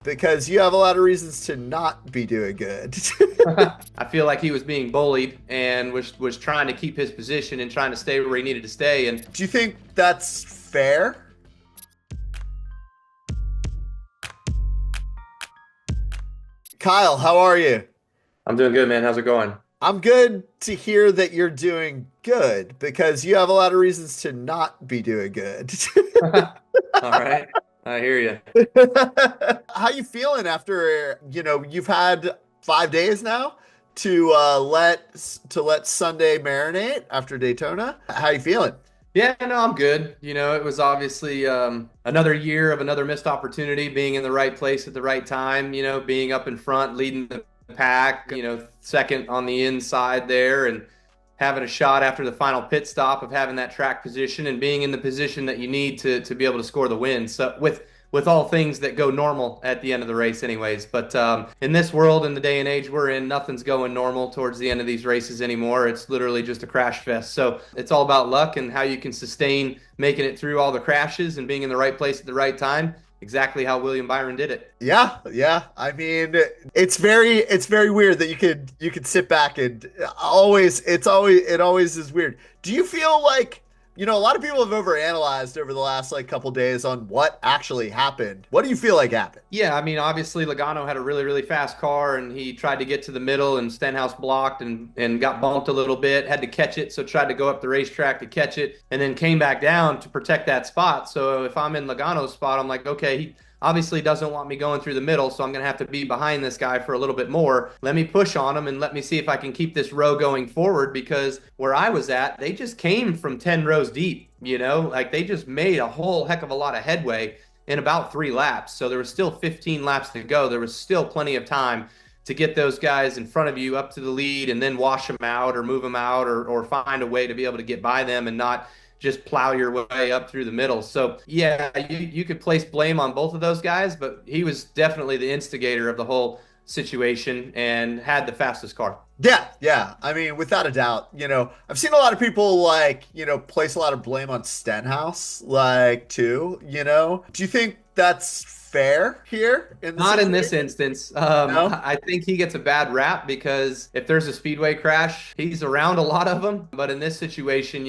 Because you have a lot of reasons to not be doing good. I feel like he was being bullied and was trying to keep his position and trying to stay where he needed to stay. And Do you think that's fair? Kyle, how are you? I'm doing good, man. How's it going? I'm good to hear that you're doing good because you have a lot of reasons to not be doing good. All right. I hear you. How you feeling after, you've had 5 days now to let Sunday marinate after Daytona? How you feeling? Yeah, no, I'm good. It was obviously another year of another missed opportunity, being in the right place at the right time, being up in front, leading the pack, second on the inside there, and having a shot after the final pit stop of having that track position and being in the position that you need to be able to score the win. So with all things that go normal at the end of the race anyways. But in this world, in the day and age we're in, nothing's going normal towards the end of these races anymore. It's literally just a crash fest. So it's all about luck and how you can sustain making it through all the crashes and being in the right place at the right time. Exactly how William Byron did it. Yeah, yeah. I mean, it's very weird that you could sit back and it always is weird. Do you feel like, a lot of people have overanalyzed over the last like couple days on what actually happened. What do you feel like happened? Yeah, I mean, obviously Logano had a really, really fast car and he tried to get to the middle and Stenhouse blocked and got bumped a little bit, had to catch it, so tried to go up the racetrack to catch it and then came back down to protect that spot. So if I'm in Logano's spot, I'm like, okay, he obviously doesn't want me going through the middle, so I'm going to have to be behind this guy for a little bit more. Let me push on him and let me see if I can keep this row going forward because where I was at, they just came from 10 rows deep, like they just made a whole heck of a lot of headway in about 3 laps. So there was still 15 laps to go. There was still plenty of time to get those guys in front of you up to the lead and then wash them out or move them out or find a way to be able to get by them and not just plow your way up through the middle. So yeah, you could place blame on both of those guys, but he was definitely the instigator of the whole situation and had the fastest car. Yeah, yeah. I mean, without a doubt, I've seen a lot of people like, place a lot of blame on Stenhouse, like too, Do you think that's fair here in the Not in this situation? instance. No? I think he gets a bad rap because if there's a speedway crash, he's around a lot of them. But in this situation,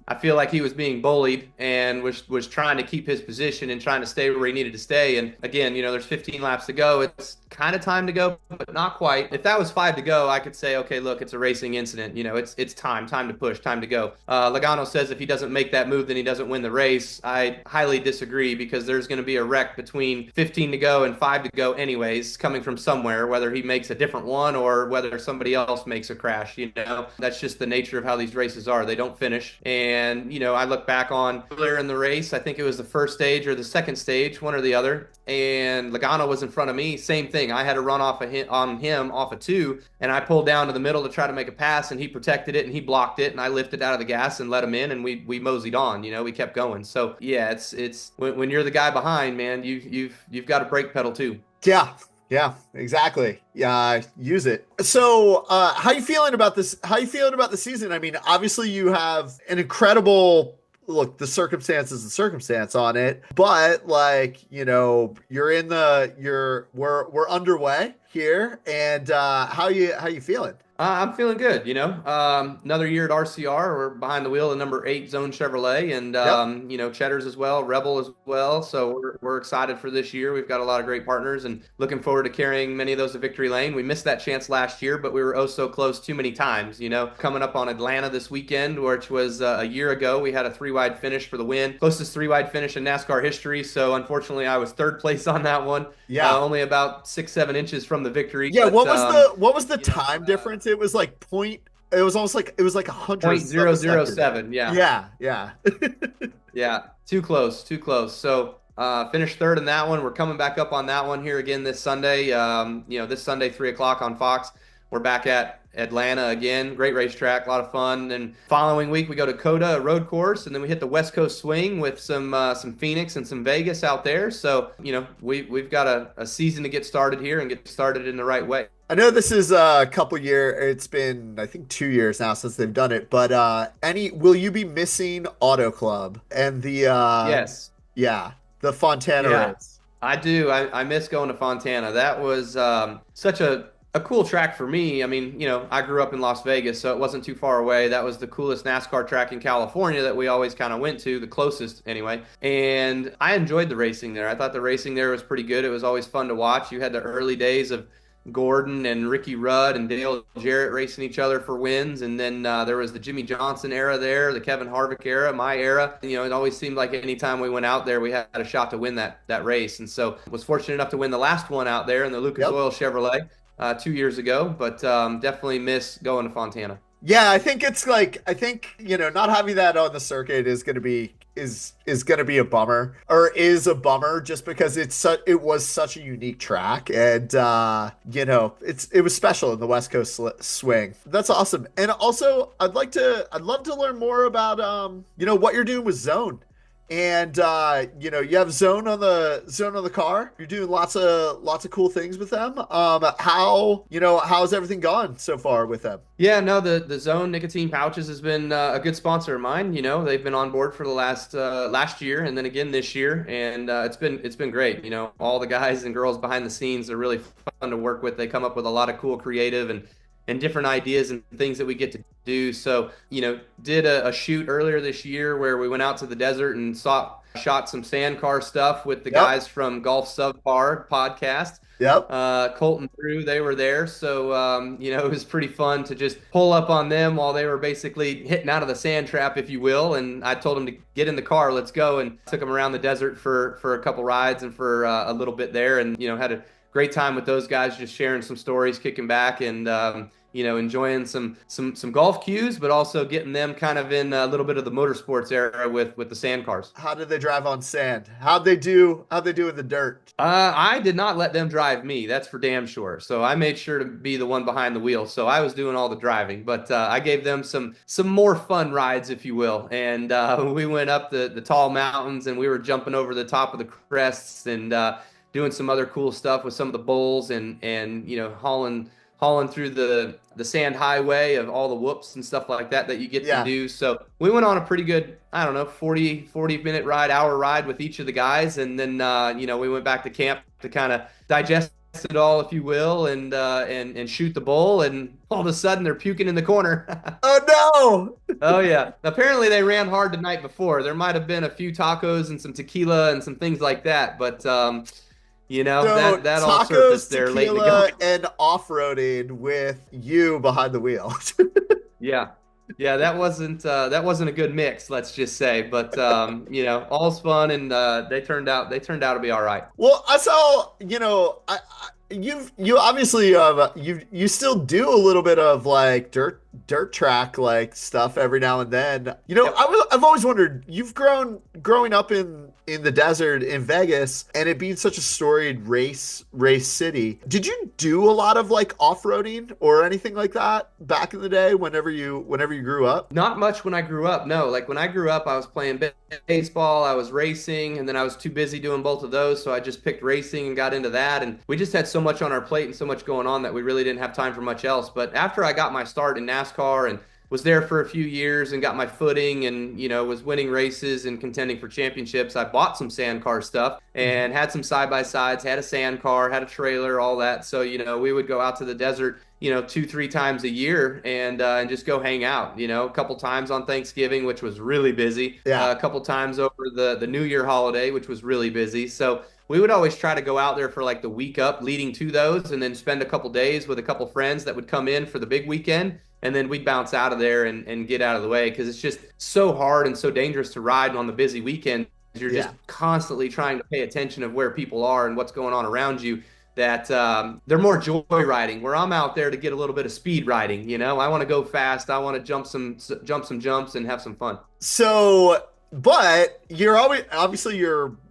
I feel like he was being bullied and was trying to keep his position and trying to stay where he needed to stay. And again, there's 15 laps to go. It's kind of time to go, but not quite. If that was 5 to go, I could say, okay, look, it's a racing incident. It's time to push, time to go. Logano says if he doesn't make that move, then he doesn't win the race. I highly disagree because there's going to be a wreck between 15 to go and 5 to go anyways, coming from somewhere, whether he makes a different one or whether somebody else makes a crash. That's just the nature of how these races are. They don't finish. And, I look back on earlier in the race, I think it was the first stage or the second stage, one or the other, and Logano was in front of me. Same thing. I had to run on him off of two, and I pulled down to the middle to try to make a pass, and he protected it and he blocked it, and I lifted out of the gas and let him in, and we moseyed on. We kept going. So yeah, it's when you're the guy behind, man, you've got a brake pedal too. Yeah, yeah, exactly. Yeah, use it. So, how you feeling about this? How you feeling about the season? I mean, obviously you have an incredible look. The circumstance is the circumstance on it, but like we're underway here, and how you feeling? I'm feeling good, Another year at RCR. We're behind the wheel of number 8 Zone Chevrolet and, Yep. Cheddar's as well, Rebel as well. So we're excited for this year. We've got a lot of great partners and looking forward to carrying many of those to victory lane. We missed that chance last year, but we were oh so close too many times, Coming up on Atlanta this weekend, which was a year ago, we had a 3-wide finish for the win, closest 3-wide finish in NASCAR history. So unfortunately, I was third place on that one, Yeah. only about 6, 7 inches from the victory. Yeah, But, what was the time difference? It was like point. It was almost like it was like a point hundredth of zero a zero second. seven. Yeah. Yeah, yeah. Yeah. Too close. Too close. So finished third in that one. We're coming back up on that one here again this Sunday. This Sunday, 3 o'clock on Fox. We're back at Atlanta again. Great racetrack, a lot of fun. And following week we go to Coda, a road course, and then we hit the West Coast swing with some Phoenix and some Vegas out there. So, we've got a season to get started here and get started in the right way. I know this is a couple year. It's been I think 2 years now since they've done it. But any will you be missing Auto Club and the Yes. yeah the Fontana Yeah. race? I do. I miss going to Fontana. That was such a cool track for me. I mean, I grew up in Las Vegas, so it wasn't too far away. That was the coolest NASCAR track in California that we always kind of went to, the closest anyway. And I enjoyed the racing there. I thought the racing there was pretty good. It was always fun to watch. You had the early days of Gordon and Ricky Rudd and Dale Jarrett racing each other for wins. And then there was the Jimmy Johnson era there, the Kevin Harvick era, my era. It always seemed like anytime we went out there, we had a shot to win that race. And so was fortunate enough to win the last one out there in the Lucas Oil Chevrolet 2 years ago, but definitely miss going to Fontana. Yeah, I think it's like not having that on the circuit is going to be a bummer, or is a bummer, just because it was such a unique track, and it was special in the West Coast swing. That's awesome. And also I'd love to learn more about what you're doing with Zone. And you have Zone on the car. You're doing lots of cool things with them. How's everything gone so far with them? Yeah, no, the Zone nicotine pouches has been a good sponsor of mine. They've been on board for the last year, and then again this year, and it's been great. All the guys and girls behind the scenes are really fun to work with. They come up with a lot of cool creative and different ideas and things that we get to do. So, did a shoot earlier this year where we went out to the desert and shot some sandcar stuff with the guys from Golf Subpar podcast. Yep. Colton Drew, they were there. So, it was pretty fun to just pull up on them while they were basically hitting out of the sand trap, if you will. And I told them to get in the car, let's go, and took them around the desert for a couple rides and for a little bit there, and, had a great time with those guys, just sharing some stories, kicking back, and enjoying some golf cues, but also getting them kind of in a little bit of the motorsports era with the sand cars. How did they drive on sand? How'd they do in the dirt? I did not let them drive me. That's for damn sure. So I made sure to be the one behind the wheel. So I was doing all the driving, but I gave them some more fun rides, if you will. And we went up the tall mountains, and we were jumping over the top of the crests, and doing some other cool stuff with some of the bulls, and hauling through the sand highway of all the whoops and stuff like that you get to do. So we went on a pretty good, 40-minute hour ride with each of the guys. And then, we went back to camp to kind of digest it all, if you will, and shoot the bull. And all of a sudden they're puking in the corner. Oh, no. Oh, yeah. Apparently they ran hard the night before. There might have been a few tacos and some tequila and some things like that. But, that all surfaced there late in the going. And off-roading with you behind the wheel. Yeah, that wasn't a good mix, let's just say. But all's fun, and they turned out to be all right. Well, I saw, you obviously you still do a little bit of like dirt track like stuff every now and then. Yep. I've always wondered, you've growing up in the desert in Vegas, and it being such a storied race city. Did you do a lot of like off-roading or anything like that back in the day whenever you grew up? Not much when I grew up. No, like when I grew up, I was playing baseball, I was racing, and then I was too busy doing both of those, so I just picked racing and got into that. And we just had so much on our plate and so much going on that we really didn't have time for much else. But after I got my start in NASCAR and was there for a few years and got my footing, and was winning races and contending for championships, I bought some sand car stuff and had some side-by-sides, had a sand car, had a trailer, all that. So we would go out to the desert 2-3 times a year and just go hang out. A couple times on Thanksgiving, which was really busy. A couple times over the New Year holiday, which was really busy. So we would always try to go out there for like the week up leading to those, and then spend a couple days with a couple friends that would come in for the big weekend. And then we'd bounce out of there and get out of the way, because it's just so hard and so dangerous to ride on the busy weekend. You're just constantly trying to pay attention of where people are and what's going on around you, that they're more joy riding, where I'm out there to get a little bit of speed riding. I want to go fast. I want to jump some jumps and have some fun. So, but you're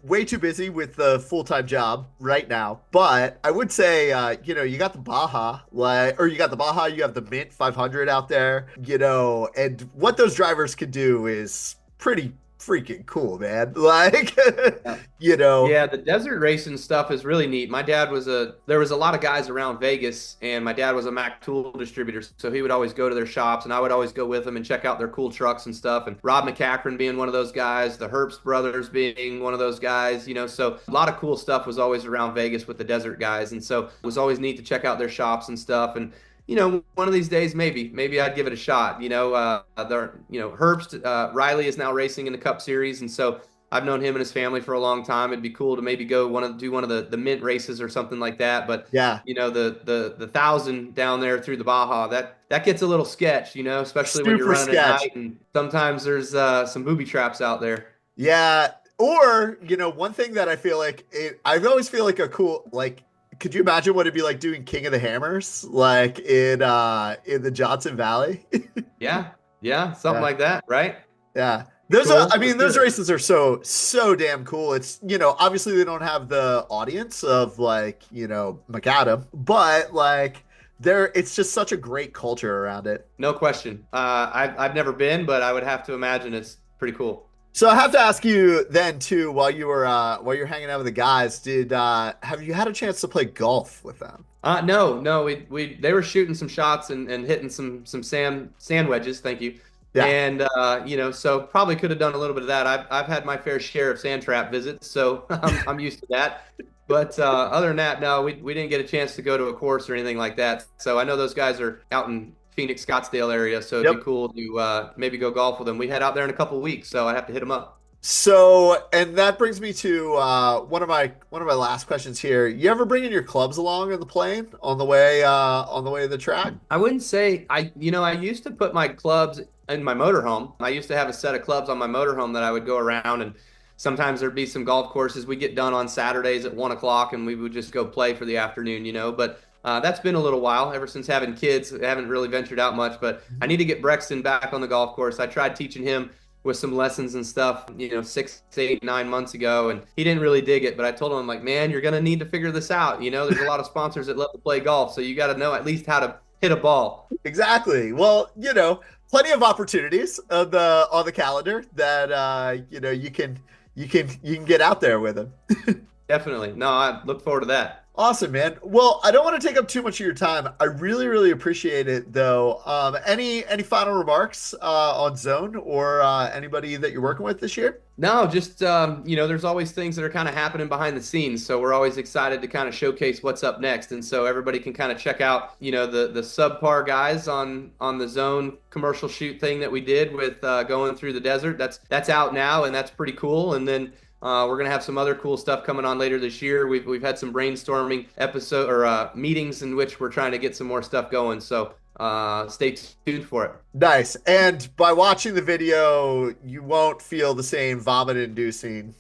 way too busy with the full-time job right now. But I would say, you got the Baja, you have the Mint 500 out there, and what those drivers can do is pretty freaking cool, man. Like, Yeah. you know, Yeah, the desert racing stuff is really neat. My dad was there was a lot of guys around Vegas, and my dad was a Mac tool distributor, so he would always go to their shops, and I would always go with him and check out their cool trucks and stuff. And Rob McCachran being one of those guys, the Herbst brothers being one of those guys, so a lot of cool stuff was always around Vegas with the desert guys, and so it was always neat to check out their shops and stuff. And one of these days, maybe I'd give it a shot. Herbst, Riley is now racing in the Cup Series, and so I've known him and his family for a long time. It'd be cool to maybe do one of the mint races or something like that. But yeah, the 1,000 down there through the Baja, that gets a little sketch, especially when you're super running sketch. at night, and sometimes there's some booby traps out there. Yeah. Or, one thing that I feel like I always feel like a cool, like, could you imagine what it'd be like doing King of the Hammers, like in the Johnson Valley? Yeah. Yeah. Something like that. Right. Yeah. Cool, Those sure. races are so damn cool. It's, obviously they don't have the audience of like, McAdam, but like it's just such a great culture around it. No question. I've never been, but I would have to imagine it's pretty cool. So I have to ask you then too, while you're hanging out with the guys, have you had a chance to play golf with them? No, they were shooting some shots and hitting some sand wedges. Thank you. Yeah. And so probably could have done a little bit of that. I've had my fair share of sand trap visits, so I'm used to that. But other than that, no, we didn't get a chance to go to a course or anything like that. So I know those guys are out in Phoenix, Scottsdale area, so it'd be cool to maybe go golf with them. We head out there in a couple of weeks, so I have to hit them up. So, and that brings me to one of my last questions here. You ever bringing your clubs along in the plane on the way to the track? I wouldn't say I used to put my clubs in my motorhome. I used to have a set of clubs on my motorhome that I would go around, and sometimes there'd be some golf courses. We get done on Saturdays at 1 o'clock, and we would just go play for the afternoon, But that's been a little while. Ever since having kids, I haven't really ventured out much. But I need to get Brexton back on the golf course. I tried teaching him with some lessons and stuff, 6, 8, 9 months ago, and he didn't really dig it. But I told him, I'm like, man, you're gonna need to figure this out. There's a lot of sponsors that love to play golf, so you got to know at least how to hit a ball. Exactly. Well, plenty of opportunities on the calendar that you can get out there with them. Definitely. No, I look forward to that. Awesome, man. Well, I don't want to take up too much of your time. I really, really appreciate it, though. Any final remarks on Zone or anybody that you're working with this year? No, just there's always things that are kind of happening behind the scenes, so we're always excited to kind of showcase what's up next, and so everybody can kind of check out, the Subpar guys on the Zone commercial shoot thing that we did with going through the desert. That's out now, and that's pretty cool. And then we're gonna have some other cool stuff coming on later this year. We've had some brainstorming episode or meetings in which we're trying to get some more stuff going. So stay tuned for it. Nice. And by watching the video, you won't feel the same vomit-inducing,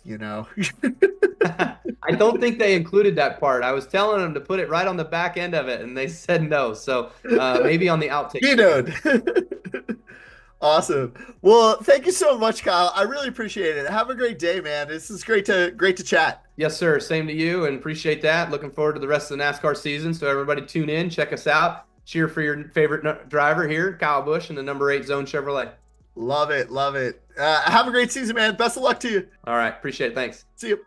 I don't think they included that part. I was telling them to put it right on the back end of it, and they said no. So maybe on the outtake. Awesome. Well, thank you so much, Kyle. I really appreciate it. Have a great day, man. This is great to chat. Yes, sir. Same to you, and appreciate that. Looking forward to the rest of the NASCAR season. So everybody tune in, check us out, cheer for your favorite driver here, Kyle Busch, and the number 8 Zone Chevrolet. Love it. Love it. Have a great season, man. Best of luck to you. All right. Appreciate it. Thanks. See you.